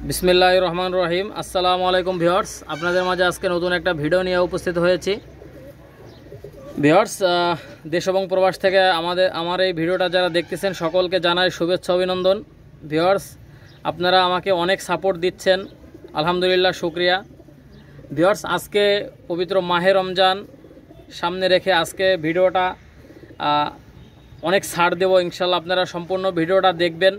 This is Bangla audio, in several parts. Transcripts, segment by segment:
বিসমিল্লাহির রহমানির রহিম। আসসালামু আলাইকুম ভিউয়ার্স, আপনাদের মাঝে আজকে নতুন একটা ভিডিও নিয়ে উপস্থিত হয়েছি। ভিউয়ার্স, দেশ এবং প্রবাস থেকে আমার এই ভিডিওটা যারা দেখতেছেন সকলকে জানাই শুভেচ্ছা অভিনন্দন। ভিউয়ার্স, আপনারা আমাকে অনেক সাপোর্ট দিচ্ছেন, আলহামদুলিল্লাহ, শুকরিয়া। ভিউয়ার্স, আজকে পবিত্র মাহে রমজান সামনে রেখে আজকে ভিডিওটা অনেক ছাড় দেব ইনশাল্লাহ। আপনারা সম্পূর্ণ ভিডিওটা দেখবেন,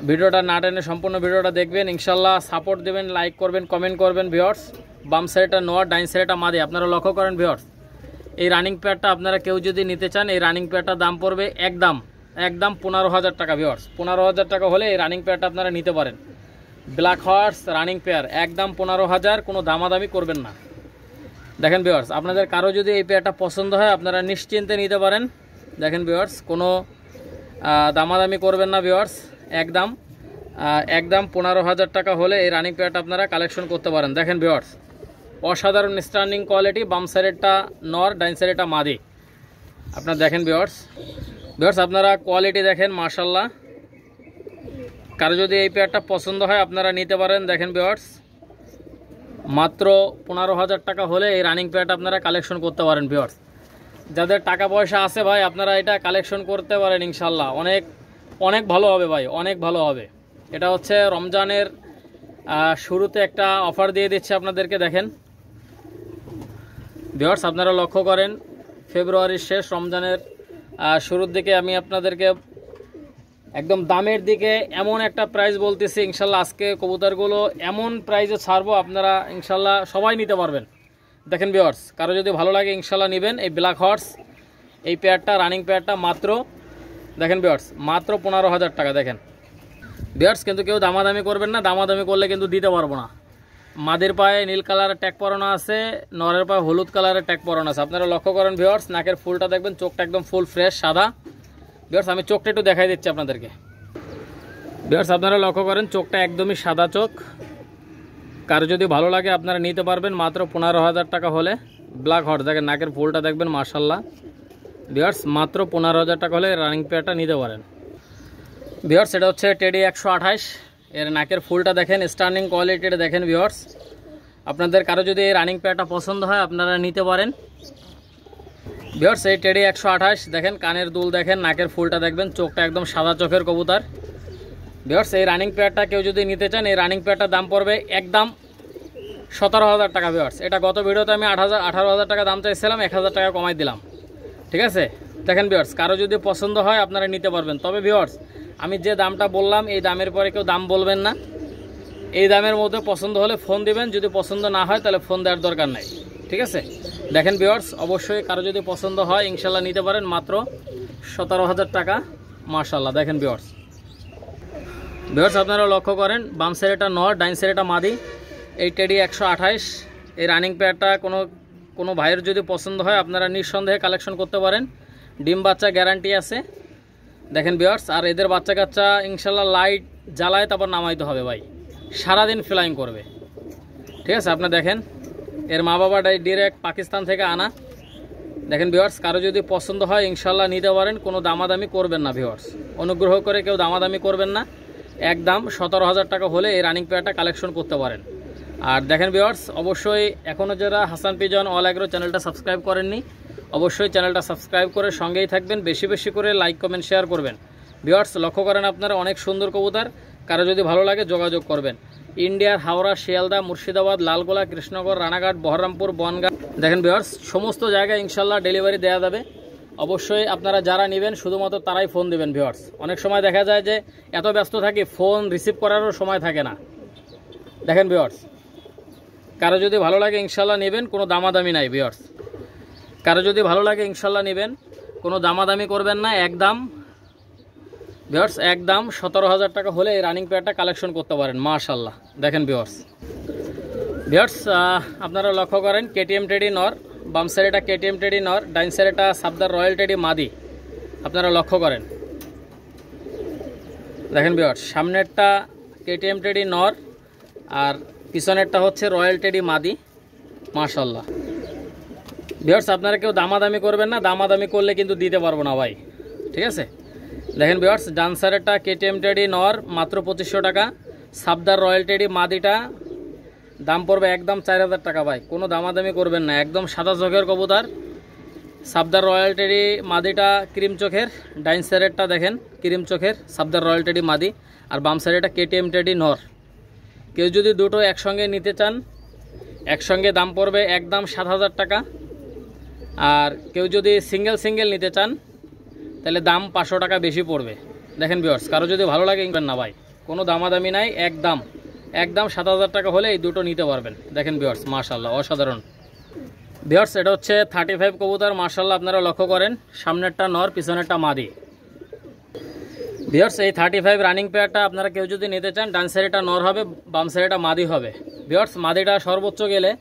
ভিডিওটা না টেনে সম্পূর্ণ ভিডিওটা দেখবেন ইনশাল্লাহ। সাপোর্ট দেবেন, লাইক করবেন, কমেন্ট করবেন। ভিউয়ার্স, বাম সাইডটা নোয়া, ডাইন সাইডটা মাদি। আপনারা লক্ষ্য করেন ভিউয়ার্স, এই রানিং প্যাডটা আপনারা কেউ যদি নিতে চান, এই রানিং প্যাডটার দাম পড়বে একদম 15,000 টাকা। ভিউয়ার্স, 15,000 টাকা হলে এই রানিং প্যাডটা আপনারা নিতে পারেন। ব্ল্যাক হর্স রানিং পেয়ার একদম 15,000, কোনো দামাদামি করবেন না। দেখেন ভিউয়ার্স, আপনাদের কারো যদি এই পেয়ারটা পছন্দ হয় আপনারা নিশ্চিন্তে নিতে পারেন। দেখেন ভিউয়ার্স, কোনো দামাদামি করবেন না। ভিউয়ার্স, একদম 15,000 টাকা হলে এই রানিং প্যাড আপনারা কালেকশন করতে পারেন। দেখেন ভিউয়ার্স, অসাধারণ স্ট্যান্ডিং কোয়ালিটি। বাম সাইডেরটা নর, ডাইন সাইডেরটা মাদি। আপনারা দেখেন ভিউয়ার্স, আপনারা কোয়ালিটি দেখেন, মাশাল্লাহ। কারো যদি এই প্যাডটা পছন্দ হয় আপনারা নিতে পারেন। দেখেন ভিউয়ার্স, মাত্র 15,000 টাকা হলে এই রানিং প্যাড আপনারা কালেকশন করতে পারেন। ভিউয়ার্স, যাদের টাকা পয়সা আছে ভাই, আপনারা এটা কালেকশন করতে পারেন ইনশাল্লাহ। অনেক ভালো হবে ভাই, অনেক ভালো হবে। এটা হচ্ছে রমজানের শুরুতে একটা অফার দিয়ে দিচ্ছে আপনাদেরকে। দেখেন ভিউয়ার্স, আপনারা লক্ষ্য করেন, ফেব্রুয়ারির শেষ, রমজানের শুরুর দিকে আমি আপনাদেরকে একদম দামের দিকে এমন একটা প্রাইস বলতেছি ইনশাল্লাহ। আজকে কবুতরগুলো এমন প্রাইসে ছাড়বো, আপনারা ইনশাল্লাহ সবাই নিতে পারবেন। দেখেন ভিউয়ার্স, কারো যদি ভালো লাগে ইনশাল্লাহ নেবেন। এই ব্ল্যাক হর্স এই পেয়ারটা, রানিং পেয়ারটা মাত্র, দেখেন ভিউয়ার্স, মাত্র 15,000 টাকা। দেখেন ভিউয়ার্স, কিন্তু কেউ দামাদামি করবেন না, দামাদামি করলে কিন্তু দিতে পারবো না। মাদের পায়ে নীল কালারের ট্যাগ পরানো আছে, নরের পায়ে হলুদ কালারের ট্যাগ পরানো আছে। আপনারা লক্ষ্য করেন ভিউয়ার্স, নাকের ফুলটা দেখবেন, চোখটা একদম ফুল ফ্রেশ সাদা। ভিউয়ার্স, আমি চোখটা একটু দেখাই দিচ্ছি আপনাদেরকে। ভিউয়ার্স, আপনারা লক্ষ্য করেন, চোখটা একদমই সাদা চোখ। কারো যদি ভালো লাগে আপনারা নিতে পারবেন মাত্র 15,000 টাকা হলে। ব্ল্যাক হর্স, দেখেন নাকের ফুলটা দেখবেন, মাশাল্লাহ। ভিউয়ার্স, মাত্র 15,000 টাকা হলে রানিং পেয়ারটা নিতে পারেন। ভিউয়ার্স, এটা হচ্ছে টেডি 128, এর নাকের ফুলটা দেখেন, স্ট্যান্ডিং কোয়ালিটিটা দেখেন। ভিউয়ার্স, আপনাদের কারো যদি এই রানিং পেয়ারটা পছন্দ হয় আপনারা নিতে পারেন। ভিউয়ার্স, এই টেডি 128 দেখেন, কানের দুল দেখেন, নাকের ফুলটা দেখবেন, চোখটা একদম সাদা চোখের কবুতর। ভিউয়ার্স, এই রানিং পেয়ারটা কেউ যদি নিতে চান, এই রানিং পেয়ারটার দাম পড়বে একদম 17,000 টাকা। ভিউয়ার্স, এটা গত ভিডিওতে আমি 18,000 টাকা দাম চাইছিলাম, 1,000 টাকা কমাই দিলাম, ঠিক আছে। দেখেন ভিউয়ার্স, কারো যদি পছন্দ হয় আপনারা নিতে পারবেন। তবে ভিউয়ার্স, আমি যে দামটা বললাম এই দামের পরে কেউ দাম বলবেন না। এই দামের মধ্যে পছন্দ হলে ফোন দিবেন, যদি পছন্দ না হয় তাহলে ফোন দেওয়ার দরকার নাই, ঠিক আছে। দেখেন ভিউয়ার্স, অবশ্যই কারো যদি পছন্দ হয় ইনশাল্লাহ নিতে পারেন, মাত্র 17,000 টাকা, মাশাল্লাহ। দেখেন ভিউয়ার্স, আপনারা লক্ষ্য করেন, বাম সাইডেটা নর, ডাইন সাইডেটা মাদি। এই টেডি 128 এই রানিং পেয়ারটা কোনো ভাইয়ের যদি পছন্দ হয় আপনারা নিঃসন্দেহে কালেকশন করতে পারেন। ডিম বাচ্চা গ্যারান্টি আছে। দেখেন ভিউয়ার্স, আর এদের বাচ্চা কাচ্চা ইনশাল্লাহ লাইট জ্বালায় তারপর নামাইতে হবে ভাই, সারাদিন ফ্লাইং করবে, ঠিক আছে। আপনারা দেখেন, এর মা বাবাটাই ডিরেক্ট পাকিস্তান থেকে আনা। দেখেন ভিউয়ার্স, কারো যদি পছন্দ হয় ইনশাল্লাহ নিতে পারেন, কোনো দামাদামি করবেন না। ভিউয়ার্স, অনুগ্রহ করে কেউ দামাদামি করবেন না। একদম 17,000 টাকা হলে এই রানিং পেয়ারটা কালেকশন করতে পারেন। আর দেখেন ভিউয়ার্স, অবশ্যই এখনও যারা হাসান পিজন অল এগ্রো চ্যানেলটা সাবস্ক্রাইব করেননি, অবশ্যই চ্যানেলটা সাবস্ক্রাইব করে সঙ্গেই থাকবেন। বেশি বেশি করে লাইক কমেন্ট শেয়ার করবেন। ভিউয়ার্স, লক্ষ্য করেন, আপনারা অনেক সুন্দর কবুতর, কারো যদি ভালো লাগে যোগাযোগ করবেন। ইন্ডিয়ার হাওড়া, শিয়ালদা, মুর্শিদাবাদ, লালগোলা, কৃষ্ণগড়, রানাঘাট, বহরমপুর, বনগাঁ, দেখেন ভিউয়ার্স, সমস্ত জায়গায় ইনশাল্লাহ ডেলিভারি দেওয়া যাবে। অবশ্যই আপনারা যারা নেবেন শুধুমাত্র তারাই ফোন দিবেন। ভিউয়ার্স, অনেক সময় দেখা যায় যে এত ব্যস্ত থাকি ফোন রিসিভ করারও সময় থাকে না। দেখেন ভিউয়ার্স, কারো যদি ভালো লাগে ইনশাল্লাহ নেবেন, কোনো দামাদামি নাই। ভিউয়ার্স, কারো যদি ভালো লাগে ইনশাল্লাহ নেবেন, কোনো দামাদামি করবেন না। একদম ভিউয়ার্স, একদম 17,000 টাকা হলে এই রানিং পেয়ারটা কালেকশন করতে পারেন, মাশাল্লাহ। দেখেন ভিউয়ার্স, আপনারা লক্ষ্য করেন, কেটিএম টেডি নর, বাম সাইডেটা কেটিএম টেডি নর, ডাইন সাইডেটা সাবদার রয়্যাল টেডি মাদি। আপনারা লক্ষ্য করেন, দেখেন ভিউয়ার্স, সামনেরটা কেটিএম টেডি নর আর পিছনেরটা হচ্ছে রয়্যাল টেডি মাদি, মাশাল্লাহ। ভিউয়ার্স, আপনারা কেউ দামাদামি করবেন না, দামাদামি করলে কিন্তু দিতে পারবো না ভাই, ঠিক আছে। দেখেন ভিউয়ার্স, ডান সাইডেরটা কেটিএম টেডি নর মাত্র 2500 টাকা, সাবদার রয়্যাল টেডি মাদিটা দাম পড়বে একদম 4000 টাকা ভাই, কোনো দামাদামি করবেন না, একদম সাদা চোখের কবুতর। সাবদার রয়্যাল টেডি মাদিটা ক্রিম চোখের, ডাইন সাইডেরটা দেখেন ক্রিম চোখের সাবদার রয়্যাল টেডি মাদি, আর বাম সাইডেরটা কেটিএম টেডি নর। কেউ যদি দুটো একসঙ্গে নিতে চান একসঙ্গে দাম পড়বে একদম 7000 টাকা, আর কেউ যদি সিঙ্গেল সিঙ্গেল নিতে চান তাহলে দাম 500 টাকা বেশি পড়বে। দেখেন ভিউয়ার্স, কারো যদি ভালো লাগে কিনবেন না ভাই, কোনো দামাদামি নাই, একদম 7000 টাকা হলে এই দুটো নিতে পারবেন। দেখেন ভিউয়ার্স, মাশাআল্লাহ অসাধারণ। ভিউয়ার্স, এটা হচ্ছে 35 কবুতর, মাশাআল্লাহ আপনারা লক্ষ্য করেন, সামনেরটা নর পিছনেরটা মাদি। ভিউয়ার্স, এই 35 রানিং পেয়ারটা আপনারা কেউ যদি নিতে চান, ডান সাইডেটা নর হবে, বাম সাইডেটা মাদি হবে। ভিউয়ার্স, মাদিটা সর্বোচ্চ গেলে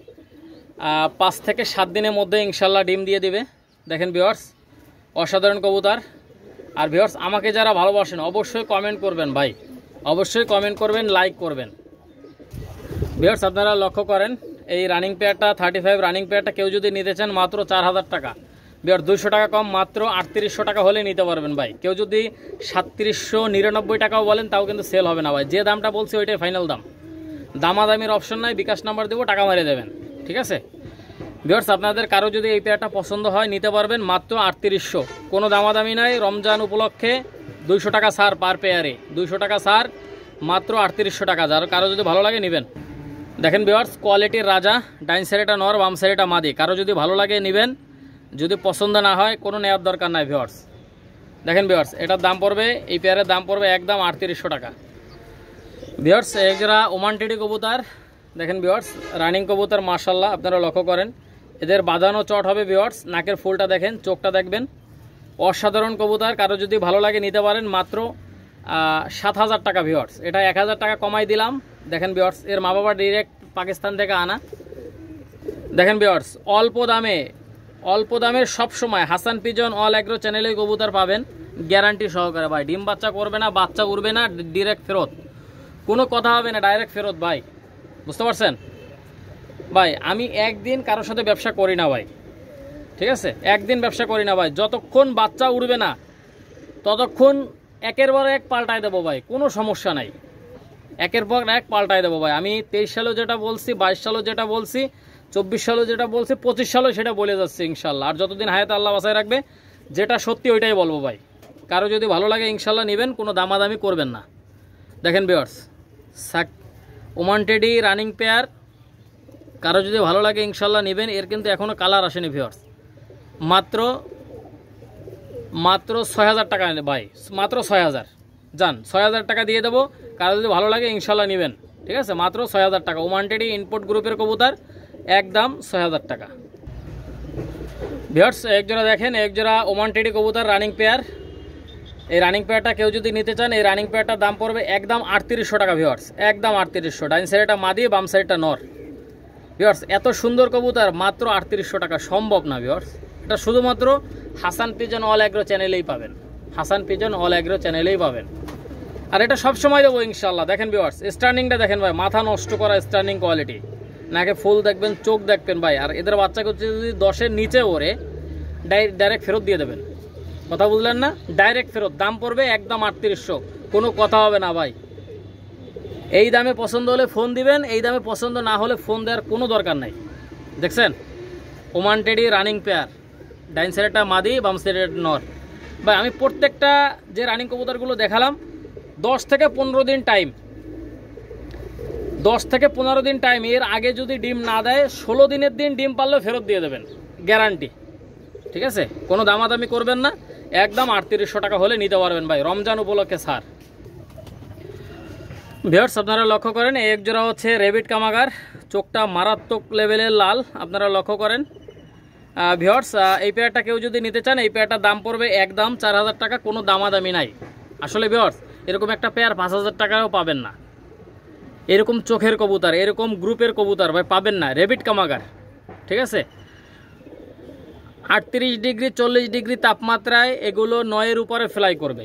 5 থেকে 7 দিনের মধ্যে ইনশাল্লাহ ডিম দিয়ে দিবে। দেখেন ভিউয়ার্স, অসাধারণ কবুতর। আর ভিউয়ার্স, আমাকে যারা ভালোবাসেন অবশ্যই কমেন্ট করবেন ভাই, অবশ্যই কমেন্ট করবেন, লাইক করবেন। ভিউয়ার্স, আপনারা লক্ষ্য করেন এই রানিং পেয়ারটা 35 রানিং পেয়ারটা কেউ যদি নিতে চান মাত্র 4000 টাকা। ভিউয়ার্স, 200 টাকা কম, মাত্র 3800 টাকা হলে নিতে পারবেন ভাই। কেউ যদি 3799 টাকাও বলেন তাও কিন্তু সেল হবে না ভাই, যে দামটা বলছি ওইটাই ফাইনাল দাম, দামাদামির অপশন নাই, বিকাশ নাম্বার দেবো, টাকা মারিয়ে দেবেন, ঠিক আছে। ভিউয়ার্স, আপনাদের কারো যদি এই পেয়ারটা পছন্দ হয় নিতে পারবেন মাত্র 3800, কোনো দামাদামি নাই। রমজান উপলক্ষে 200 টাকা ছাড় পার পেয়ারে, 200 টাকা ছাড়, মাত্র 3800 টাকা। যার কারো যদি ভালো লাগে নেবেন। দেখেন ভিউয়ার্স, কোয়ালিটির রাজা, ডাইন সাইডেটা নর, বাম সাইডেটা মাদি, কারো যদি ভালো লাগে নেবেন, যদি পছন্দ না হয় কোনো নেওয়ার দরকার নাই। ভিউয়ার্স, দেখেন ভিউয়ার্স, এটার দাম পড়বে, এই পেয়ারের দাম পড়বে একদম 3800 টাকা। ভিউয়ার্স, এজরা ওমান টেডি কবুতর, দেখেন ভিউয়ার্স, রানিং কবুতর, মাশাআল্লাহ আপনারা লক্ষ্য করেন, এদের বাঁধানো চট হবে। ভিউয়ার্স, নাকের ফুলটা দেখেন, চোখটা দেখবেন, অসাধারণ কবুতর। কারো যদি ভালো লাগে নিতে পারেন মাত্র 7000 টাকা। ভিউয়ার্স, এটা 1000 টাকা কমাই দিলাম। দেখেন ভিউয়ার্স, এর মা বাবা ডিরেক্ট পাকিস্তান থেকে আনা। দেখেন ভিউয়ার্স, অল্প দামের সবসময় হাসান পিজন অল অ্যাগ্রো চ্যানেলে কবুতর পাবেন গ্যারান্টি সহকারে ভাই। ডিম বাচ্চা করবে না, বাচ্চা উড়বে না, ডিরেক্ট ফেরত, কোনো কথা হবে না, ডাইরেক্ট ফেরত ভাই, বুঝতে পারছেন ভাই। আমি একদিন কারোর সাথে ব্যবসা করি না ভাই, ঠিক আছে, একদিন ব্যবসা করি না ভাই। যতক্ষণ বাচ্চা উড়বে না ততক্ষণ একের পর এক পাল্টায় দেবো ভাই, কোনো সমস্যা নাই, একের পর এক পাল্টায় দেবো ভাই। আমি 23 সালেও যেটা বলছি, 22 সালেও যেটা বলছি, 24 সালেও যেটা বলছি, 25 সালেও সেটা বলে যাচ্ছে ইনশাল্লাহ। আর যতদিন হায়াত আল্লাহ বাঁচায় রাখবে, যেটা সত্যি ওইটাই বলবো ভাই। কারো যদি ভালো লাগে ইনশাল্লাহ নেবেন, কোনো দামাদামি করবেন না। দেখেন viewers, Oman teddy running pair, কারো যদি ভালো লাগে ইনশাল্লাহ নেবেন। এর কিন্তু এখনও কালার আসেনি ভিউয়ার্স, মাত্র 6000 টাকা ভাই, মাত্র 6000, যান 6000 টাকা দিয়ে দেবো। কারো যদি ভালো লাগে ইনশাল্লাহ নেবেন, ঠিক আছে, মাত্র 6000 টাকা। ওমান টেডি ইনপোর্ট গ্রুপের কবুতর, একদম 6000 টাকা। ভিউয়ার্স, একজোড়া দেখেন, একজোড়া ওমান টেডি কবুতর রানিং পেয়ার। এই রানিং পেয়ারটা কেউ যদি নিতে চান, এই রানিং পেয়ারটার দাম পড়বে একদম 3800 টাকা। ভিউয়ার্স, একদম 3800, ডাইন সাইডটা মাদি, বাম সাইডটা নর। ভিউয়ার্স, এত সুন্দর কবুতর মাত্র 3800 টাকা সম্ভব না ভিউয়ার্স। এটা শুধুমাত্র হাসান পিজন অল অ্যাগ্রো চ্যানেলেই পাবেন, হাসান পিজন অল অ্যাগ্রো চ্যানেলেই পাবেন। আর এটা সবসময় দেবো ইনশাল্লাহ। দেখেন ভিউয়ার্স, স্টার্নিংটা দেখেন ভাই, মাথা নষ্ট করা স্টার্নিং কোয়ালিটি, নাকে ফুল দেখবেন, চোখ দেখবেন ভাই। আর এদের বাচ্চাকে যদি 10-এর নিচে ওরে ডাইরেক্ট ফেরত দিয়ে দেবেন, কথা বুঝলেন না, ডাইরেক্ট ফেরত। দাম পড়বে একদম 3800, কোনো কথা হবে না ভাই। এই দামে পছন্দ হলে ফোন দিবেন, এই দামে পছন্দ না হলে ফোন দেওয়ার কোনো দরকার নাই। দেখছেন, ওমান টেডি রানিং পেয়ার, ডাইন সাইডটা মাদি, বাম সাইডের নর ভাই। আমি প্রত্যেকটা যে রানিং কবুতরগুলো দেখালাম 10 থেকে 15 দিন টাইম, 10 থেকে 15 দিন টাইম। এর আগে যদি ডিম না দেয় 16 দিনের দিন ডিম পারলেও ফেরত দিয়ে দেবেন, গ্যারান্টি, ঠিক আছে, কোনো দামাদামি করবেন না। একদম 3800 টাকা হলে নিতে পারবেন ভাই, রমজান উপলক্ষে ছাড়। ভিউয়ার্স, আপনারা লক্ষ্য করেন, এক জোড়া হচ্ছে রেবিট কামাগার, চোখটা মারাত্মক লেভেলের লাল, আপনারা লক্ষ্য করেন। ভিউয়ার্স, এই পেয়ারটা কেউ যদি নিতে চান, এই পেয়ারটার দাম পড়বে একদম 4000 টাকা, কোনো দামাদামি নাই। আসলে ভিউয়ার্স, এরকম একটা পেয়ার 5000 টাকাও পাবেন না। এরকম চোখের কবুতর, এরকম গ্রুপের কবুতর ভাই পাবেন না। রেবিট কামাগার, ঠিক আছে, 38 ডিগ্রি 40 ডিগ্রি তাপমাত্রায় এগুলো 9-এর উপরে ফ্লাই করবে।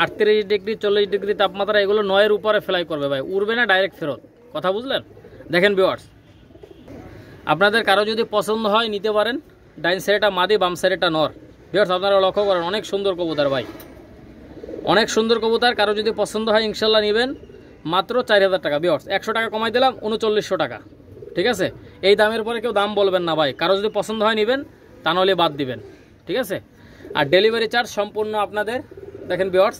38 ডিগ্রি 40 ডিগ্রি তাপমাত্রা, এগুলো 9-এর উপরে ফ্লাই করবে ভাই, উড়বে না, ডাইরেক্ট ফেরত, কথা বুঝলেন। দেখেন ভিউয়ার্স, আপনাদের কারো যদি পছন্দ হয় নিতে পারেন। ডাইন সাইডটা মাদি, বাম সাইডটা নর। ভিউয়ার্স, আপনারা লক্ষ্য করেন, অনেক সুন্দর কবুতর ভাই, অনেক সুন্দর কবুতর। কারো যদি পছন্দ হয় ইনশাল্লাহ নেবেন, মাত্র 4000 টাকা ভিউয়ার্স। 100 টাকা কমাই দিলাম, 3900 টাকা। ঠিক আছে, এই দামের পরে কেউ দাম বলবেন না ভাই। কারো যদি পছন্দ হয় নেবেন, তা নাহলে বাদ দিবেন। ঠিক আছে, আর ডেলিভারি চার্জ সম্পূর্ণ আপনাদের। দেখেন ভিউয়ার্স,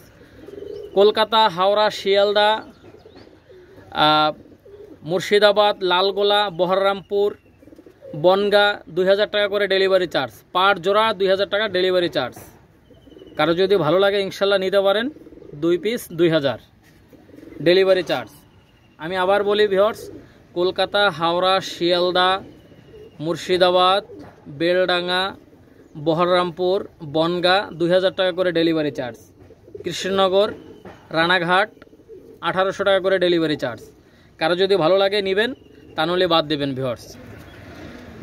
কলকাতা, হাওড়া, শিয়ালদা, মুর্শিদাবাদ, লালগোলা, বহরমপুর, বনগাঁ 2000 টাকা করে ডেলিভারি চার্জ। পার জোড়া 2000 টাকা ডেলিভারি চার্জ। কারো যদি ভালো লাগে ইনশাল্লাহ নিতে পারেন। 2 পিস 2000 ডেলিভারি চার্জ। আমি আবার বলি ভিউয়ার্স, কলকাতা, হাওড়া, শিয়ালদা, মুর্শিদাবাদ, বেলডাঙ্গা, বহরমপুর, বনগাঁ 2000 টাকা করে ডেলিভারি চার্জ। কৃষ্ণনগর, রানাঘাট 1800 টাকা করে ডেলিভারি চার্জ। কারো যদি ভালো লাগে নেবেন, তা নাহলে বাদ দেবেন ভিউয়ার্স।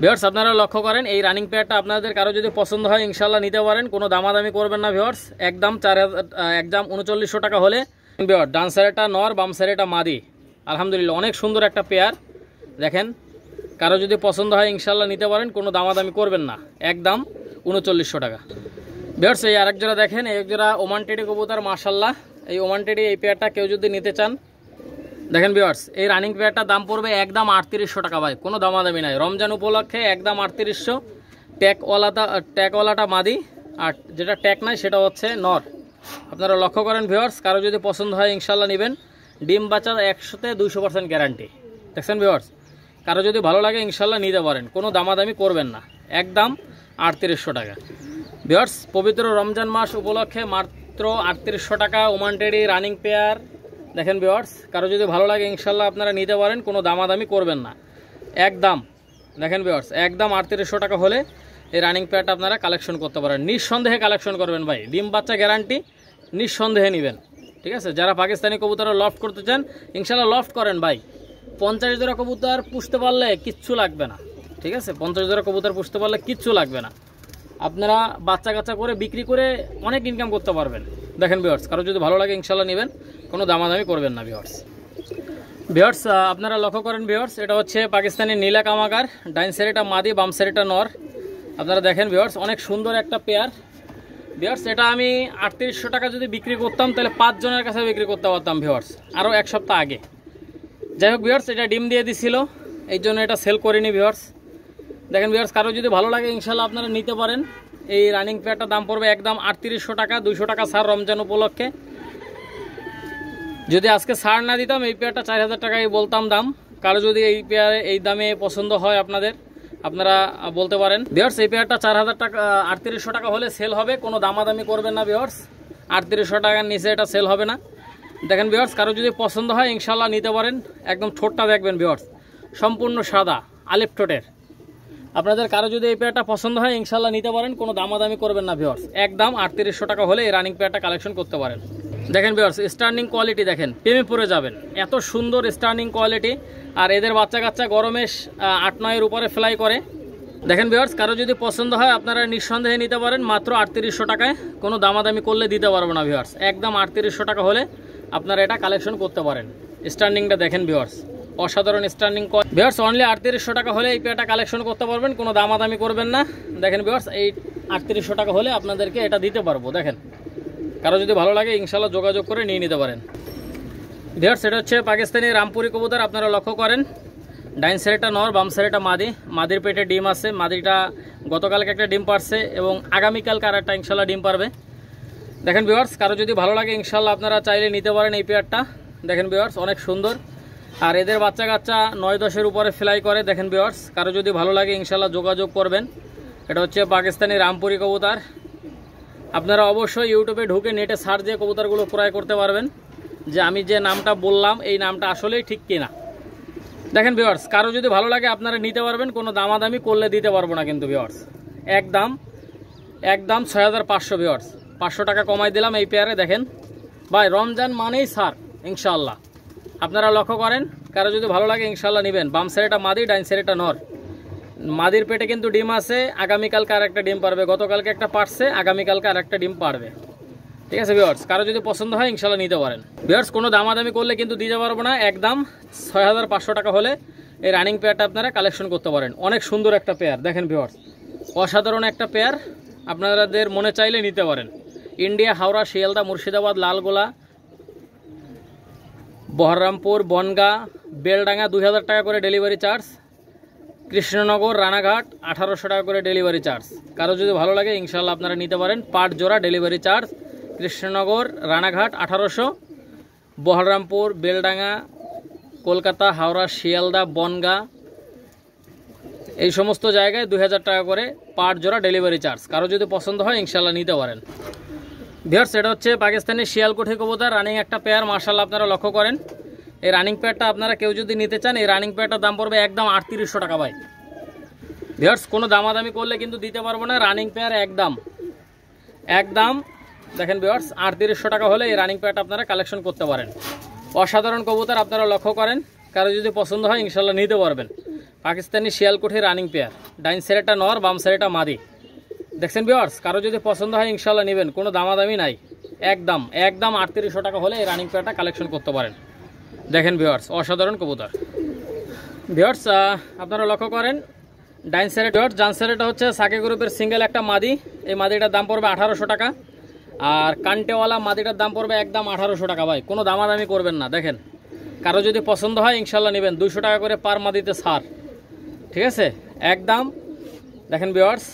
ভিউয়ার্স আপনারা লক্ষ্য করেন, এই রানিং পেয়ারটা আপনাদের কারো যদি পছন্দ হয় ইনশাল্লাহ নিতে পারেন, কোনো দামাদামি করবেন না ভিউয়ার্স। একদম 3900 টাকা হলে ভিউয়ার্স। ডান সাইডটা নর, বাম সাইডটা মাদি। আলহামদুলিল্লাহ অনেক সুন্দর একটা পেয়ার। দেখেন, কারো যদি পছন্দ হয় ইনশাল্লাহ নিতে পারেন, কোনো দামাদামি করবেন না। একদম 3900 টাকা ভিউয়ার্স। এই আরেক জোড়া দেখেন, এই এক জোড়া ওমান টেডি কবুতর মাশাল্লাহ। এই ওমান টেডি এই পেয়ারটা কেউ যদি নিতে চান, দেখেন ভিউয়ার্স, এই রানিং পেয়ারটার দাম পড়বে একদম 3800 টাকা ভাই, কোনো দামাদামি নাই। রমজান উপলক্ষে একদম 3800। ট্যাগওয়ালাটা মাদি, আর যেটা ট্যাগ নাই সেটা হচ্ছে নর। আপনারা লক্ষ্য করেন ভিউয়ার্স, কারো যদি পছন্দ হয় ইনশাল্লাহ নেবেন। ডিম বাচ্চা 100তে 200% গ্যারান্টি। দেখছেন ভিউয়ার্স, কারো যদি ভালো লাগে ইনশাল্লাহ নিতে পারেন, কোনো দামাদামি করবেন না। একদম 3800 টাকা ভিউয়ার্স। পবিত্র রমজান মাস উপলক্ষে মাত্র 3800 টাকা ওমান টেডি রানিং পেয়ার। দেখেন ভিউয়ার্স, কারো যদি ভালো লাগে ইনশাল্লাহ আপনারা নিতে পারেন, কোনো দামাদামি করবেন না। একদম দেখেন ভিউয়ার্স, একদম 3800 টাকা হলে এই রানিং পেয়ারটা আপনারা কালেকশন করতে পারেন। নিঃসন্দেহে কালেকশন করবেন ভাই, ডিম বাচ্চা গ্যারান্টি, নিঃসন্দেহে নেবেন। ঠিক আছে, যারা পাকিস্তানি কবুতর লফট করতে চান ইনশাল্লাহ লফট করেন ভাই। 50 জোড়া কবুতর পুষতে পারলে কিচ্ছু লাগবে না। ঠিক আছে, 50 জোড়া কবুতর পুষতে পারলে কিচ্ছু লাগবে না। আপনারা বাচ্চা কাচ্চা করে বিক্রি করে অনেক ইনকাম করতে পারবেন। দেখেন ভিউয়ার্স, কারো যদি ভালো লাগে ইনশাল্লাহ নেবেন, কোনো দামাদামি করবেন না ভিউয়ার্স। ভিউয়ার্স আপনারা লক্ষ্য করেন ভিউয়ার্স, এটা হচ্ছে পাকিস্তানি নীলা কামাগার। ডাইন সাইডটা মাদি, বাম সাইডটা নর। আপনারা দেখেন ভিউয়ার্স, অনেক সুন্দর একটা পেয়ার। ভিউয়ার্স এটা আমি 3800 টাকা যদি বিক্রি করতাম, তাহলে 5 জনের কাছে বিক্রি করতে পারতাম ভিউয়ার্স, আরও 1 সপ্তাহ আগে। যাই হোক ভিউয়ার্স, এটা ডিম দিয়ে দিছিল, এই জন্য এটা সেল করিনি ভিউয়ার্স। দেখেন ভিউয়ার্স, কারো যদি ভালো লাগে ইনশাল্লাহ আপনারা নিতে পারেন। এই রানিং পেয়ারটার দাম পড়বে একদম 3800 টাকা। 200 টাকা ছাড় রমজান উপলক্ষে। যদি আজকে ছাড় না দিতাম, এই পেয়ারটা 4000 টাকায় বলতাম দাম। কারো যদি এই পেয়ার এই দামে পছন্দ হয় আপনাদের, আপনারা বলতে পারেন। ভিউয়ার্স এই পেয়ারটা 4000 টাকা 3800 টাকা হলে সেল হবে, কোনো দামাদামি করবেন না ভিউয়ার্স। 3800 টাকার নিচে এটা সেল হবে না। দেখেন ভিউয়ার্স, কারো যদি পছন্দ হয় ইনশাল্লাহ নিতে পারেন। একদম ঠোঁটটা দেখবেন ভিউয়ার্স, সম্পূর্ণ সাদা আলিফ ঠোঁটের। আপনাদের কারো যদি এই পেয়ারটা পছন্দ হয় ইনশাল্লাহ নিতে পারেন, কোনো দামাদামি করবেন না ভিউয়ার্স। একদম 3800 টাকা হলে এই রানিং পেয়ারটা কালেকশন করতে পারেন। দেখেন ভিউয়ার্স, স্টার্নিং কোয়ালিটি দেখেন, প্রেমে পড়ে যাবেন। এত সুন্দর স্টার্নিং কোয়ালিটি। আর এদের বাচ্চা কাচ্চা গরমে 8-9 এর উপরে ফ্লাই করে। দেখেন ভিউয়ার্স, কারো যদি পছন্দ হয় আপনারা নিঃসন্দেহে নিতে পারেন মাত্র 3800 টাকায়। কোনো দামাদামি করলে দিতে পারবো না ভিউয়ার্স। একদম 3800 টাকা হলে আপনারা এটা কালেকশন করতে পারেন। স্টার্নিংটা দেখেন ভিউয়ার্স, অসাধারণ স্টার্নিং ভিউয়ার্স। অনলি 3800 টাকা হলে এই পেয়ারটা কালেকশন করতে পারবেন, কোনো দামাদামি করবেন না। দেখেন ভিউয়ার্স, এই 3800 টাকা হলে আপনাদেরকে এটা দিতে পারবো। দেখেন, কারো যদি ভালো লাগে ইনশাল্লাহ যোগাযোগ করে নিয়ে নিতে পারেন। ভিউয়ার্স এটা হচ্ছে পাকিস্তানি রামপুরি কবুতর। আপনারা লক্ষ্য করেন, ডাইন সাইডটা নর, বাম সাইডটা মাদি। মাদির পেটে ডিম আছে। মাদিটা গতকালকে একটা ডিম পারছে এবং আগামীকালকে আর একটা ইনশাল্লাহ ডিম পারবে। দেখেন ভিউয়ার্স, কারো যদি ভালো লাগে ইনশাল্লাহ আপনারা চাইলে নিতে পারেন এই পেয়ারটা। দেখেন ভিউয়ার্স, অনেক সুন্দর। আর এদের বাচ্চা কাচ্চা 9-10 উপরে ফ্লাই করে। দেখেন ভিউয়ার্স, কারো যদি ভালো লাগে ইনশাল্লাহ যোগাযোগ করবেন। এটা হচ্ছে পাকিস্তানি রামপুরি কবুতর। আপনারা অবশ্যই ইউটিউবে ঢুকে নেটে সার্চ দিয়ে কবুতরগুলো ক্রয় করতে পারবেন, যে আমি যে নামটা বললাম এই নামটা আসলেই ঠিক কিনা। দেখেন ভিউয়ার্স, কারো যদি ভালো লাগে আপনারা নিতে পারবেন, কোনো দামাদামি করলে দিতে পারবো না কিন্তু ভিউয়ার্স। একদম 6500 ভিউয়ার্স, 500 টাকা কমাই দিলাম এই পেয়ারে। দেখেন ভাই, রমজান মানেই ছাড় ইনশাল্লাহ। আপনারা লক্ষ্য করেন, কারো যদি ভালো লাগে ইনশাল্লাহ নেবেন। বাম সাইডটা মাদি, ডাইন সাইডটা নর। মাদির পেটে কিন্তু ডিম আছে। আগামীকালকে আর একটা ডিম পারবে। গতকালকে একটা পারছে, আগামীকালকে আর একটা ডিম পারবে। ঠিক আছে ভিউয়ার্স, কারো যদি পছন্দ হয় ইনশাল্লাহ নিতে পারেন। ভিউয়ার্স কোনো দামাদামি করলে কিন্তু দিতে পারবো না। একদম 6500 টাকা হলে এই রানিং পেয়ারটা আপনারা কালেকশন করতে পারেন। অনেক সুন্দর একটা পেয়ার। দেখেন ভিউয়ার্স, অসাধারণ একটা পেয়ার। আপনাদের মনে চাইলে নিতে পারেন। ইন্ডিয়া, হাওড়া, শিয়ালদা, মুর্শিদাবাদ, লালগোলা, বহরমপুর, বনগাঁ, বেলডাঙ্গা 2000 টাকা করে ডেলিভারি চার্জ। কৃষ্ণনগর, রানাঘাট 1800 টাকা করে ডেলিভারি চার্জ। কারো যদি ভালো লাগে ইনশাল্লাহ আপনারা নিতে পারেন। পাট জোড়া ডেলিভারি চার্জ কৃষ্ণনগর, রানাঘাট 1800, বহরমপুর, বেলডাঙ্গা, কলকাতা, হাওড়া, শিয়ালদা, বনগাঁ এই সমস্ত জায়গায় 2000 টাকা করে পাট জোড়া ডেলিভারি চার্জ। কারো যদি পছন্দ হয় ইনশাল্লাহ নিতে পারেন। ভিউয়ার্স, এটা হচ্ছে পাকিস্তানি শিয়ালকুঠি কবুতর, রানিং একটা পেয়ার। মাশাআল্লাহ আপনারা লক্ষ্য করেন এই রানিং পেয়ারটা আপনারা কেউ যদি নিতে চান, এই রানিং পেয়ারটার দাম পড়বে একদম 3800 টাকা ভাই। ভিউয়ার্স, কোনো দামাদামি করলে কিন্তু দিতে পারবো না। রানিং পেয়ার একদম দেখেন ভিউয়ার্স 3800 টাকা হলে এই রানিং পেয়ারটা আপনারা কালেকশন করতে পারেন। অসাধারণ কবুতর, আপনারা লক্ষ্য করেন। কারো যদি পছন্দ হয় ইনশাল্লাহ নিতে পারবেন। পাকিস্তানি শিয়ালকুঠি রানিং পেয়ার, ডাইন সাইডটা নর, বাম সাইডটা মাদি। দেখছেন ভিউয়ার্স, কারো যদি পছন্দ হয় ইনশাল্লাহ নেবেন, কোনো দামাদামি নাই। একদম 3800 টাকা হলে এই রানিং পেয়ারটা কালেকশন করতে পারেন। দেখেন ভিউয়ার্স, অসাধারণ কবুতর। ভিউয়ার্স, আপনারা লক্ষ্য করেন ডাইন সাইডে ভিউয়ার্স, ডান সাইডটা হচ্ছে সাকি গ্রুপের সিঙ্গেল একটা মাদি। এই মাদিটার দাম পড়বে 1800 টাকা। আর কান্টেওয়ালা মাদিটার দাম পড়বে একদম 1800 টাকা ভাই। কোনো দামাদামি করবেন না। দেখেন, কারো যদি পছন্দ হয় ইনশাল্লাহ নেবেন। 200 টাকা করে পার মাদিতে ছাড়, ঠিক আছে একদম। দেখেন ভিউয়ার্স,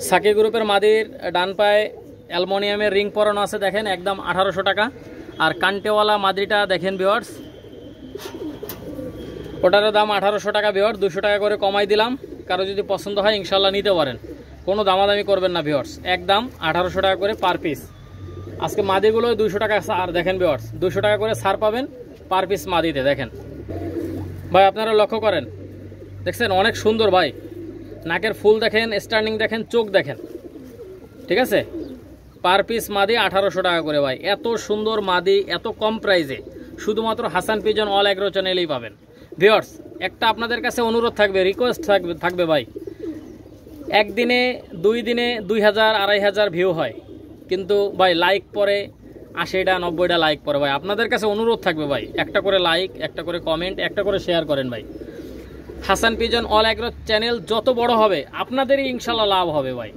সাকি গ্রুপের মাদির ডান পায়ে অ্যালুমিনিয়ামের রিং পরানো আছে, দেখেন একদম 1800 টাকা। আর কান্টেওয়ালা মাদিটা দেখেন ভিউয়ার্স, ওটারও দাম 1800 টাকা ভিউয়ার্স। 200 টাকা করে কমাই দিলাম। কারো যদি পছন্দ হয় ইনশাল্লাহ নিতে পারেন। কোনো দামাদামি করবেন না ভিউয়ার্স, একদম 1800 টাকা করে পার পিস। আজকে মাদিগুলো 200 টাকা ছাড়। দেখেন ভিউয়ার্স, 200 টাকা করে ছাড় পাবেন পার পিস মাদিতে। দেখেন ভাই, আপনারা লক্ষ্য করেন, দেখছেন অনেক সুন্দর ভাই। নাকের ফুল দেখেন, স্টার্নিং দেখেন, চোখ দেখেন, ঠিক আছে। পার পিস মাদি 1800 টাকা করে ভাই। এত সুন্দর মাদি এত কম প্রাইসে শুধুমাত্র হাসান পিজন অল এগ্রো চ্যানেলেই পাবেন। ভিউয়ার্স, একটা আপনাদের কাছে অনুরোধ থাকবে, রিকোয়েস্ট থাকবে ভাই। একদিনে 2 দিনে 2000 2500 ভিউ হয়, কিন্তু ভাই লাইক পরে 80টা 90টা লাইক পরে ভাই। আপনাদের কাছে অনুরোধ থাকবে ভাই, একটা করে লাইক, একটা করে কমেন্ট, একটা করে শেয়ার করেন ভাই। Hasan pigeon all agro channel যত বড় হবে আপনাদেরই ইনশাল্লাহ লাভ হবে ভাই,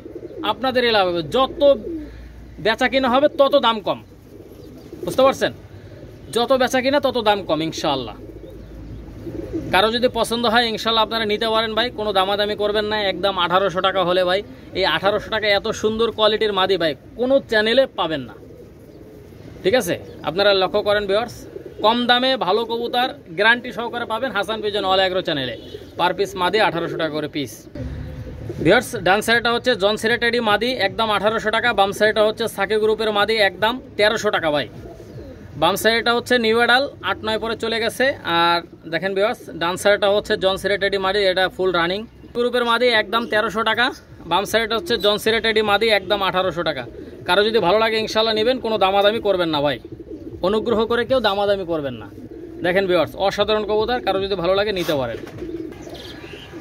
আপনাদেরই লাভ হবে। যত বেচা কিনা হবে তত দাম কম, বুঝতে পারছেন? যত বেচা কিনা তত দাম কম ইনশাল্লাহ। কারো যদি পছন্দ হয় ইনশাল্লাহ আপনারা নিতে পারেন ভাই। কোনো দামাদামি করবেন না। একদম 1800 টাকা হলে ভাই, এই 1800 টাকা এত সুন্দর কোয়ালিটির মাদি ভাই কোনো চ্যানেলে পাবেন না, ঠিক আছে। আপনারা লক্ষ্য করেন ভিউয়ার্স, কম দামে ভালো কবুতর গ্যারান্টি সহকারে পাবেন হাসান পিজন অল এগ্রো চ্যানেলে। পার পিস মাদি 1800 টাকা করে পিস। ভিউয়ার্স, ডান সাইডটা হচ্ছে জন সিরেটেডি মাদি, একদম 1800 টাকা। বাম সাইডটা হচ্ছে সাকি গ্রুপের মাদি, একদম 1300 টাকা ভাই। বাম সাইডটা হচ্ছে নিউ এডাল 8-9 পরে চলে গেছে। আর দেখেন ভিউয়ার্স, ডান সাইডটা হচ্ছে জন সিরেটেডি মাদি, এটা ফুল রানিং গ্রুপের মাদি, একদম 1300 টাকা। বাম সাইডটা হচ্ছে জন সিরেটেডি মাদি, একদম 1800 টাকা। কারো যদি ভালো লাগে ইনশাল্লাহ নেবেন, কোনো দামাদামি করবেন না ভাই। অনুগ্রহ করে কেউ দামাদামি করবেন না। দেখেন ভিউয়ার্স, অসাধারণ কবুতর, কারো যদি ভালো লাগে নিতে পারেন।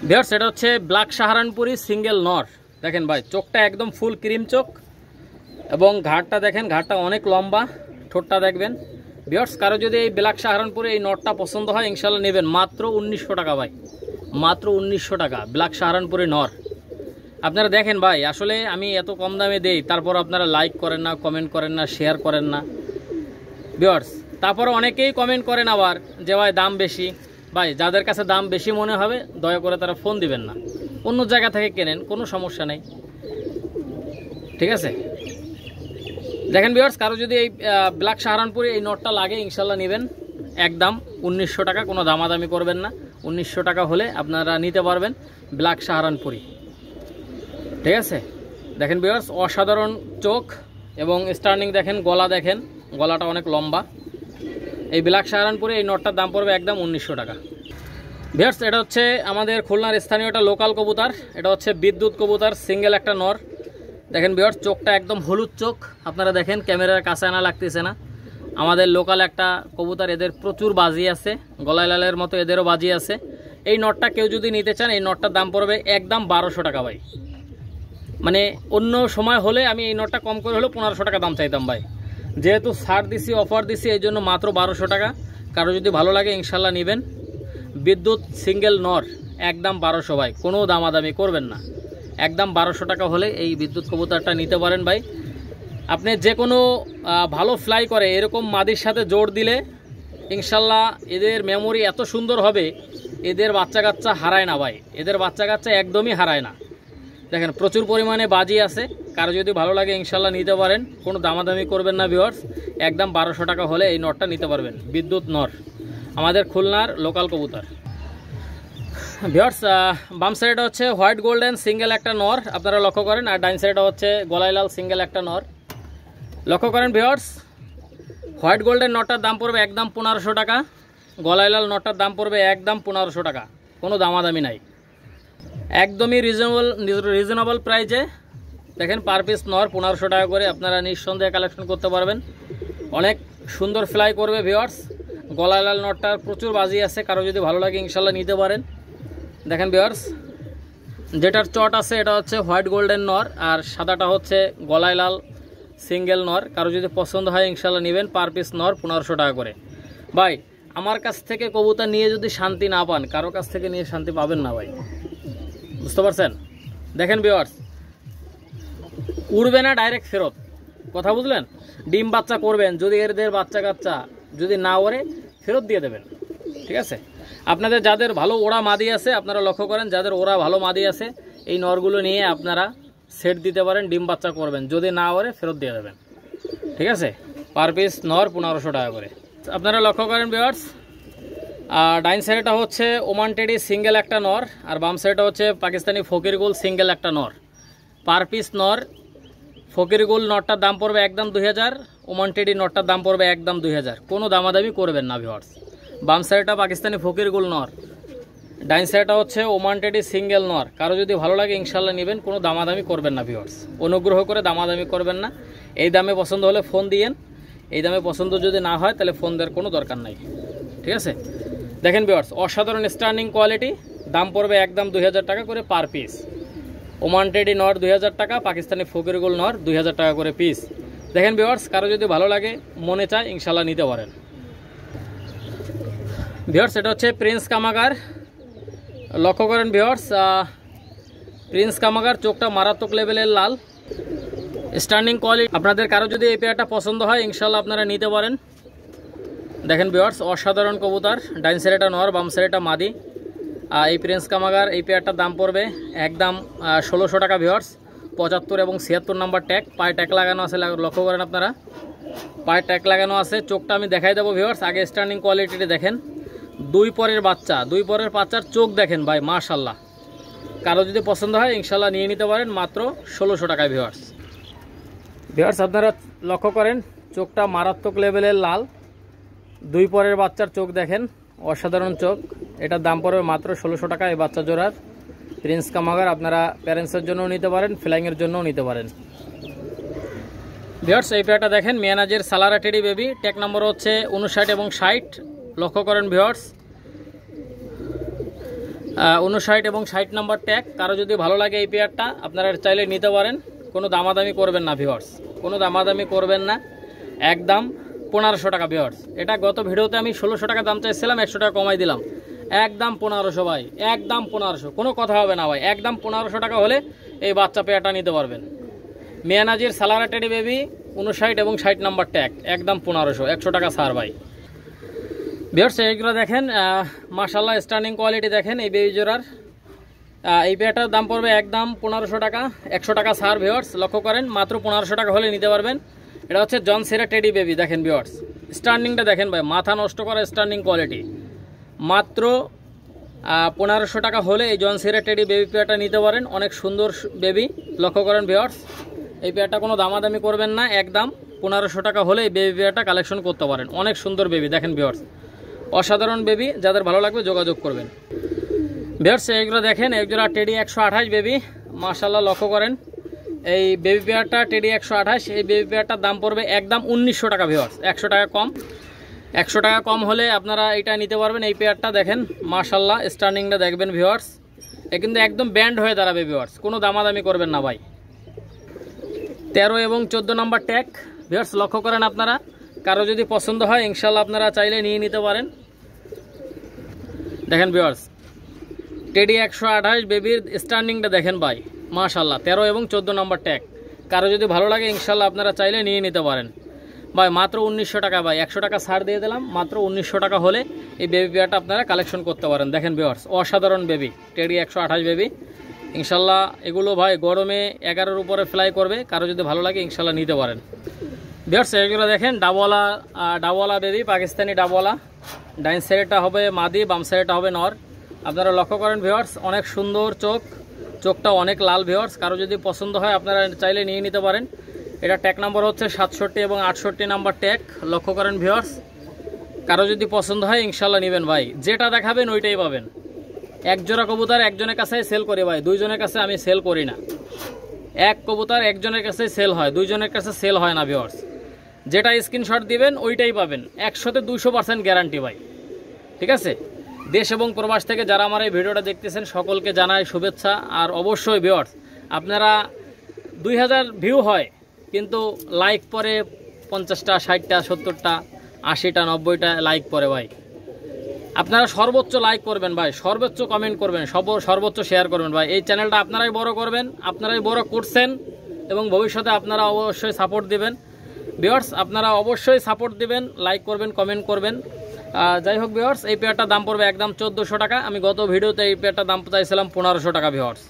ভিউয়ার্স, এটা হচ্ছে ব্ল্যাক সাহারানপুরি সিঙ্গেল নর। দেখেন ভাই, চোখটা একদম ফুল ক্রিম চোখ এবং ঘাড়টা দেখেন, ঘাড়টা অনেক লম্বা, ঠোঁটটা দেখবেন। ভিউয়ার্স, কারো যদি এই ব্ল্যাক সাহারানপুরে এই নটটা পছন্দ হয় ইনশাল্লাহ নেবেন। মাত্র 1900 টাকা ভাই, মাত্র 1900 টাকা ব্ল্যাক সাহারানপুরি নর। আপনারা দেখেন ভাই, আসলে আমি এত কম দামে দেই, তারপর আপনারা লাইক করেন না, কমেন্ট করেন না, শেয়ার করেন না ভিউয়ার্স। তারপর অনেকেই কমেন্ট করেন আবার যে ভাই দাম বেশি। ভাই, যাদের কাছে দাম বেশি মনে হবে দয়া করে তারা ফোন দিবেন না, অন্য জায়গা থেকে কেনেন, কোনো সমস্যা নেই, ঠিক আছে। দেখেন ভিউয়ার্স, কারো যদি এই ব্ল্যাক সাহারানপুরে এই নটটা লাগে ইনশাল্লাহ নেবেন। একদম 1900 টাকা, কোনো দামাদামি করবেন না। 1900 টাকা হলে আপনারা নিতে পারবেন ব্ল্যাক সাহারানপুরি, ঠিক আছে। দেখেন ভিউয়ার্স, অসাধারণ চোখ এবং স্টার্নিং দেখেন, গলা দেখেন, গলাটা অনেক লম্বা। এই ব্ল্যাক সাহারানপুরে এই নটটার দাম পড়বে একদম 1900 টাকা। ভিউয়ার্স, এটা হচ্ছে আমাদের খুলনার স্থানীয় একটা লোকাল কবুতর। এটা হচ্ছে বিদ্যুৎ কবুতর, সিঙ্গেল একটা নর। দেখেন ভিউয়ার্স, চোখটা একদম হলুদ চোখ, আপনারা দেখেন, ক্যামেরার কাছে আনা লাগতেছে না। আমাদের লোকাল একটা কবুতর, এদের প্রচুর বাজি আছে, গলায় লালের মতো এদেরও বাজি আছে। এই নটটা কেউ যদি নিতে চান এই নটটার দাম পড়বে একদম 1200 টাকা ভাই। মানে অন্য সময় হলে আমি এই নটটা কম করে হলেও 1500 টাকা দাম চাইতাম ভাই। যেহেতু ছাড় দিছি, অফার দিছি, এই জন্য মাত্র 1200 টাকা। কারো যদি ভালো লাগে ইনশাল্লাহ নেবেন। বিদ্যুৎ সিঙ্গেল নর, একদম 1200 ভাই, কোনো দামাদামি করবেন না। একদম 1200 টাকা হলে এই বিদ্যুৎ কবুতরটা নিতে পারেন ভাই। আপনি যে কোনো ভালো ফ্লাই করে এরকম মাদির সাথে জোর দিলে ইনশাল্লাহ এদের মেমোরি এত সুন্দর হবে, এদের বাচ্চা কাচ্চা হারায় না ভাই, এদের বাচ্চা কাচ্চা একদমই হারায় না। দেখেন প্রচুর পরিমাণে বাজি আছে, কারো যদি ভালো লাগে ইনশাল্লাহ নিতে পারেন, কোনো দামাদামি করবেন না ভিউয়ার্স। একদম 1200 টাকা হলে এই নরটা নিতে পারবেন, বিদ্যুৎ নর, আমাদের খুলনার লোকাল কবুতর। ভিউয়ার্স বাম সাইডটা হচ্ছে হোয়াইট গোল্ডেন সিঙ্গেল একটা নর আপনারা লক্ষ্য করেন, আর ডাইন সাইডটা হচ্ছে গলায় লাল সিঙ্গেল একটা নর লক্ষ্য করেন ভিউয়ার্স। হোয়াইট গোল্ডেন নটটার দাম পড়বে একদম 1500 টাকা, গলায় লাল নটটার দাম পড়বে একদম 1500 টাকা, কোনো দামাদামি নাই, একদমই রিজনেবল প্রাইজে। দেখেন পার পিস নর 1500 টাকা করে আপনারা নিঃসন্দেহে কালেকশন করতে পারবেন। অনেক সুন্দর ফ্লাই করবে ভিউয়ার্স। গলায় লাল নটটার প্রচুর বাজি আছে, কারো যদি ভালো লাগে ইনশাল্লাহ নিতে পারেন। দেখেন ভিউয়ার্স যেটার চট আছে এটা হচ্ছে হোয়াইট গোল্ডেন নর, আর সাদাটা হচ্ছে গলায় লাল সিঙ্গেল নর। কারো যদি পছন্দ হয় ইনশাল্লাহ নেবেন, পার পিস নর 1500 টাকা করে। ভাই আমার কাছ থেকে কবুতর নিয়ে যদি শান্তি না পান, কারো কাছ থেকে নিয়ে শান্তি পাবেন না ভাই, বুঝতে পারছেন। দেখেন ভিউয়ার্স উড়বে না, ডাইরেক্ট ফেরত, কথা বুঝলেন। ডিম বাচ্চা করবেন, যদি এদের বাচ্চা কাচ্চা যদি না ওড়ে ফেরত দিয়ে দেবেন, ঠিক আছে। আপনাদের যাদের ভালো ওড়া মাদি আছে আপনারা লক্ষ্য করেন, যাদের ওড়া ভালো মাদি আছে এই নরগুলো নিয়ে আপনারা সেট দিতে পারেন, ডিম বাচ্চা করবেন, যদি না ওড়ে ফেরত দিয়ে দেবেন, ঠিক আছে। পার পিস নর 1500 টাকা করে আপনারা লক্ষ্য করেন ভিউয়ার্স। আর ডাইন সাইডটা হচ্ছে ওমান টেডি সিঙ্গেল একটা নর, আর বাম সাইডটা হচ্ছে পাকিস্তানি ফকিরগুল সিঙ্গেল একটা নর। পার পিস নর ফকিরগুল নটটার দাম পড়বে একদম 2000, ওমান টেডি নটটার দাম পড়বে একদম 2000, কোনো দামাদামি করবেন না ভিউয়ার্স। বাম সাইডটা পাকিস্তানি ফকিরগুল নর, ডাইন সাইডটা হচ্ছে ওমান টেডি সিঙ্গেল নর। কারো যদি ভালো লাগে ইনশাল্লাহ নেবেন, কোনো দামাদামি করবেন না ভিউয়ার্স, অনুগ্রহ করে দামাদামি করবেন না। এই দামে পছন্দ হলে ফোন দিয়েন, এই দামে পছন্দ যদি না হয় তাহলে ফোন দেওয়ার কোনো দরকার নাই, ঠিক আছে। দেখেন ভিউয়ার্স অসাধারণ স্টার্নিং কোয়ালিটি, দাম পড়বে একদম 2000 টাকা করে পার পিস। ওমান টেডি নর 2000 টাকা, পাকিস্তানি ফকিরগুল নর 2000 টাকা করে পিস। দেখেন ভিউয়ার্স কারো যদি ভালো লাগে মনে চায় ইনশাল্লাহ নিতে পারেন। ভিউয়ার্স এটা হচ্ছে প্রিন্স কামাগার, লক্ষ্য করেন ভিউয়ার্স প্রিন্স কামাগার, চোখটা মারাত্মক লেভেলের লাল, স্টার্নিং কোয়ালিটি। আপনাদের কারো যদি এই পেয়ারটা পছন্দ হয় ইনশাল্লাহ আপনারা নিতে পারেন। দেখেন ভিউয়ার্স অসাধারণ কবুতর, ডাইন সাইডটা নর বাম সাইডটা মাদি। এই প্রিন্স কামাগার এই পেয়ারটার দাম পড়বে একদম 1600 টাকা ভিউয়ার্স। 75 এবং 76 নাম্বার ট্যাগ, পায়ে ট্যাগ লাগানো আছে, লক্ষ্য করেন আপনারা পায়ে ট্যাগ লাগানো আছে। চোখটা আমি দেখাই দেবো ভিউয়ার্স, আগে স্টার্নিং কোয়ালিটিটা দেখেন। দুই পরের বাচ্চার চোখ দেখেন ভাই মাশাল্লাহ। কারো যদি পছন্দ হয় ইনশাল্লাহ নিয়ে নিতে পারেন মাত্র 1600 টাকায় ভিউয়ার্স। ভিউয়ার্স আপনারা লক্ষ্য করেন চোখটা মারাত্মক লেভেলের লাল, দুই পরের বাচ্চার চোখ দেখেন, অসাধারণ চোখ। এটার দাম পড়বে মাত্র 1600 টাকা এই বাচ্চা জোড়ার। প্রিন্স কামাগার আপনারা প্যারেন্টসের জন্যও নিতে পারেন, ফ্লাইংয়ের জন্যও নিতে পারেন। ভিউয়ার্স এই পেয়ারটা দেখেন মিয়ানাজের সালারা টেডি বেবি, ট্যাগ নম্বর হচ্ছে 59 এবং 60, লক্ষ্য করেন ভিউয়ার্স 59 এবং 60 নাম্বার ট্যাগ। কারো যদি ভালো লাগে এই পেয়ারটা আপনারা চাইলে নিতে পারেন, কোনো দামাদামি করবেন না ভিউয়ার্স, কোনো দামাদামি করবেন না, একদম 1500 টাকা ভিউয়ার্স। এটা গত ভিডিওতে আমি 1600 টাকা দাম চাইছিলাম, 100 টাকা কমাই দিলাম, একদম 1500 ভাই, একদম 1500, কোনো কথা হবে না ভাই, একদম 1500 টাকা হলে এই বাচ্চা পেয়ারটা নিতে পারবেন। মিয়ানাজির সালারা টেডি বেবি 59 এবং 60 নাম্বার ট্যাগ, একদম 1500, 100 টাকা ছাড় ভাই। ভিউয়ার্স এইগুলো দেখেন মাশাআল্লাহ স্টার্নিং কোয়ালিটি দেখেন এই বেবি জোড়ার। এই পেয়ারটার দাম পড়বে একদম 1500 টাকা, 100 টাকা ছাড় ভিউয়ার্স, লক্ষ্য করেন মাত্র 1500 টাকা হলে নিতে পারবেন। এটা হচ্ছে জন সিরা টেডি বেবি, দেখেন ভিউয়ার্স স্টার্নিংটা দেখেন ভাই, মাথা নষ্ট করা স্টার্নিং কোয়ালিটি। মাত্র 1500 টাকা হলে এই জন সিরা টেডি বেবি পেয়ারটা নিতে পারেন, অনেক সুন্দর বেবি, লক্ষ্য করেন ভিউয়ার্স। এই পেয়ারটা কোনো দামাদামি করবেন না, একদম 1500 টাকা হলে এই বেবি পেয়ারটা কালেকশন করতে পারেন, অনেক সুন্দর বেবি দেখেন ভিউয়ার্স, অসাধারণ বেবি, যাদের ভালো লাগবে যোগাযোগ করবেন। ভিউয়ার্স এইগুলো দেখেন একজোড়া টেডি 128 বেবি, মাশাআল্লাহ লক্ষ্য করেন এই বেবি পেয়ারটা টেডি 128, এই বেবি পেয়ারটার দাম পড়বে একদম 1900 টাকা ভিউয়ার্স, 100 টাকা কম, 100 টাকা কম হলে আপনারা এটা নিতে পারবেন। এই পেয়ারটা দেখেন মাশাআল্লাহ স্টার্নিংটা দেখবেন ভিউয়ার্স, এ কিন্তু একদম ব্যান্ড হয়ে দাঁড়াবে ভিউয়ার্স, কোনো দামাদামি করবেন না ভাই। 13 এবং 14 নাম্বার ট্যাগ ভিউয়ার্স, লক্ষ্য করেন আপনারা, কারো যদি পছন্দ হয় ইনশাআল্লাহ আপনারা চাইলে নিয়ে নিতে পারেন। দেখেন ভিউয়ার্স টেডি 128 বেবির স্টার্নিংটা দেখেন ভাই মাশাআল্লাহ, 13 এবং 14 নাম্বার ট্যাগ। কারো যদি ভালো লাগে ইনশাল্লাহ আপনারা চাইলে নিয়ে নিতে পারেন ভাই। মাত্র 1900 টাকা ভাই, 100 টাকা ছাড় দিয়ে দিলাম। মাত্র 1900 টাকা হলে এই বেবি পেয়ারটা আপনারা কালেকশন করতে পারেন। দেখেন ভিউয়ার্স, অসাধারণ বেবি, টেডি 128 বেবি ইনশাল্লাহ। এগুলো ভাই গরমে 11-এর উপরে ফ্লাই করবে, কারো যদি ভালো লাগে ইনশাল্লাহ নিতে পারেন ভিউয়ার্স। এগুলো দেখেন ডাবওয়ালা বেবি, পাকিস্তানি ডাবওয়ালা। ডাইন সাইডটা হবে মাদি, বাম সাইডটা হবে নর। আপনারা লক্ষ্য করেন ভিউয়ার্স, অনেক সুন্দর চোখটা অনেক লাল ভিউয়ার্স। কারো যদি পছন্দ হয় আপনারা চাইলে নিয়ে নিতে পারেন। এটা ট্যাগ নাম্বার হচ্ছে 67 এবং 68 নাম্বার ট্যাগ। লক্ষ্য করেন ভিউয়ার্স, কারো যদি পছন্দ হয় ইনশাল্লাহ নেবেন ভাই। যেটা দেখাবেন ওইটাই পাবেন। এক জোড়া কবুতর একজনের কাছে সেল করি ভাই, দুইজনের কাছে আমি সেল করি না। এক কবুতর একজনের কাছে সেল হয়, দুইজনের কাছে সেল হয় না ভিউয়ার্স। যেটা স্ক্রিনশট দিবেন ওইটাই পাবেন, 100-200% গ্যারান্টি ভাই। ঠিক আছে, দেশ এবং প্রবাস থেকে যারা আমার এই ভিডিওটা দেখতেছেন সকলকে জানাই শুভেচ্ছা। আর অবশ্যই ভিউয়ার্স, আপনারা 2000 ভিউ হয় কিন্তু লাইক পরে 50টা, 60টা, 70টা, 80টা, 90টা লাইক পরে ভাই। আপনারা সর্বোচ্চ লাইক করবেন ভাই, সর্বোচ্চ কমেন্ট করবেন, সর্বোচ্চ শেয়ার করবেন ভাই। এই চ্যানেলটা আপনারাই বড় করবেন, আপনারাই বড় করছেন এবং ভবিষ্যতে আপনারা অবশ্যই সাপোর্ট দিবেন ভিউয়ার্স। আপনারা অবশ্যই সাপোর্ট দিবেন, লাইক করবেন, কমেন্ট করবেন। যাই হোক ভিউয়ার্স, এই পেয়ারটার দাম পড়বে একদম 1400 টাকা। আমি গত ভিডিওতে এই পেয়ারটার দাম চাইছিলাম 1500 টাকা ভিউয়ার্স।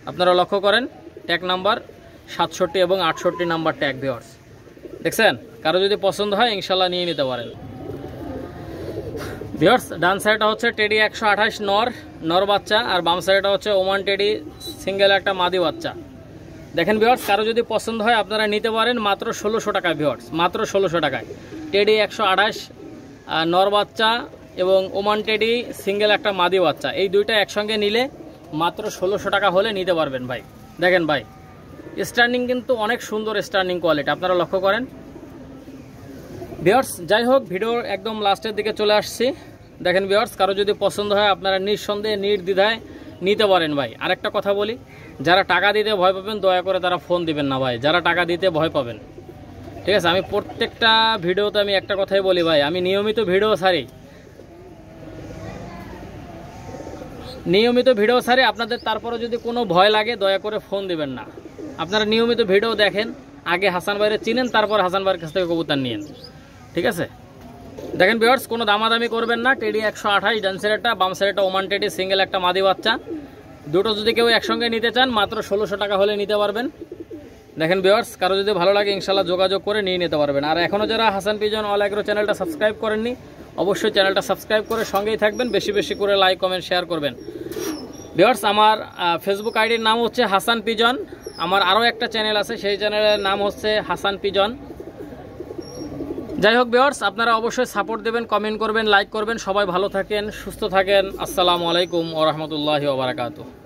আপনারা লক্ষ্য করেন, ট্যাগ নাম্বার 67 এবং 68 নাম্বার ট্যাগ ভিউয়ার্স। দেখছেন, কারো যদি পছন্দ হয় ইনশাল্লাহ নিয়ে নিতে পারেন ভিউয়ার্স। ডান সাইডটা হচ্ছে টেডি 128 নর বাচ্চা, আর বাম সাইডটা হচ্ছে ওমান টেডি সিঙ্গেল একটা মাদি বাচ্চা। দেখেন ভিউয়ার্স, কারো যদি পছন্দ হয় আপনারা নিতে পারেন মাত্র 1600 টাকায় ভিউয়ার্স, মাত্র 1600 টাকায়। টেডি 128 নর বাচ্চা এবং ওমান টেডি সিঙ্গেল একটা মাদি বাচ্চা, এই দুইটা একসঙ্গে নিলে মাত্র 1600 টাকা হলে নিতে পারবেন ভাই। দেখেন ভাই, স্ট্যান্ডিং কিন্তু অনেক সুন্দর স্ট্যান্ডিং কোয়ালিটি, আপনারা লক্ষ্য করেন ভিউয়ার্স। যাই হোক, ভিডিওর একদম লাস্টের দিকে চলে আসছি। দেখেন ভিউয়ার্স, কারো যদি পছন্দ হয় আপনারা নিঃসন্দেহে নির্দ্বিধায় নিতে পারেন ভাই। আরেকটা কথা বলি, যারা টাকা দিতে ভয় পাবেন দয়া করে তারা ফোন দিবেন না ভাই, যারা টাকা দিতে ভয় পাবেন। ঠিক আছে, আমি প্রত্যেকটা ভিডিওতে আমি একটা কথাই বলি ভাই, আমি নিয়মিত ভিডিও ছাড়ি আপনাদের। তারপরে যদি কোনো ভয় লাগে দয়া করে ফোন দিবেন না। আপনারা নিয়মিত ভিডিও দেখেন, আগে হাসান ভাইরে চিনেন, তারপর হাসান ভাইয়ের কাছ থেকে কবুতর নিয়েন। ঠিক আছে, দেখেন ভিউয়ার্স, কোনো দামাদামি করবেন না। টেডি 128 ডান সাইডটা, বাম সাইডটা ওমান টেডি সিঙ্গেল একটা মাদি বাচ্চা। দুটো যদি কেউ একসঙ্গে নিতে চান মাত্র 1600 টাকা হলে নিতে পারবেন। দেখেন ভিউয়ার্স, কারো যদি ভালো লাগে ইনশাল্লাহ যোগাযোগ করে নিয়ে নিতে পারবেন। আর এখনও যারা হাসান পিজন অল এগ্রো চ্যানেলটা সাবস্ক্রাইব করেননি অবশ্যই চ্যানেলটা সাবস্ক্রাইব করে সঙ্গেই থাকবেন, বেশি বেশি করে লাইক কমেন্ট শেয়ার করবেন ভিউয়ার্স। আমার ফেসবুক আইডির নাম হচ্ছে হাসান পিজন। আমার আরও একটা চ্যানেল আছে, সেই চ্যানেলের নাম হচ্ছে হাসান পিজন। যাই হোক ভিউয়ার্স, আপনারা অবশ্যই সাপোর্ট দেবেন, কমেন্ট করবেন, লাইক করবেন। সবাই ভালো থাকেন, সুস্থ থাকেন। আসসালামু আলাইকুম ওয়া রাহমাতুল্লাহি ওয়া বারাকাতুহু।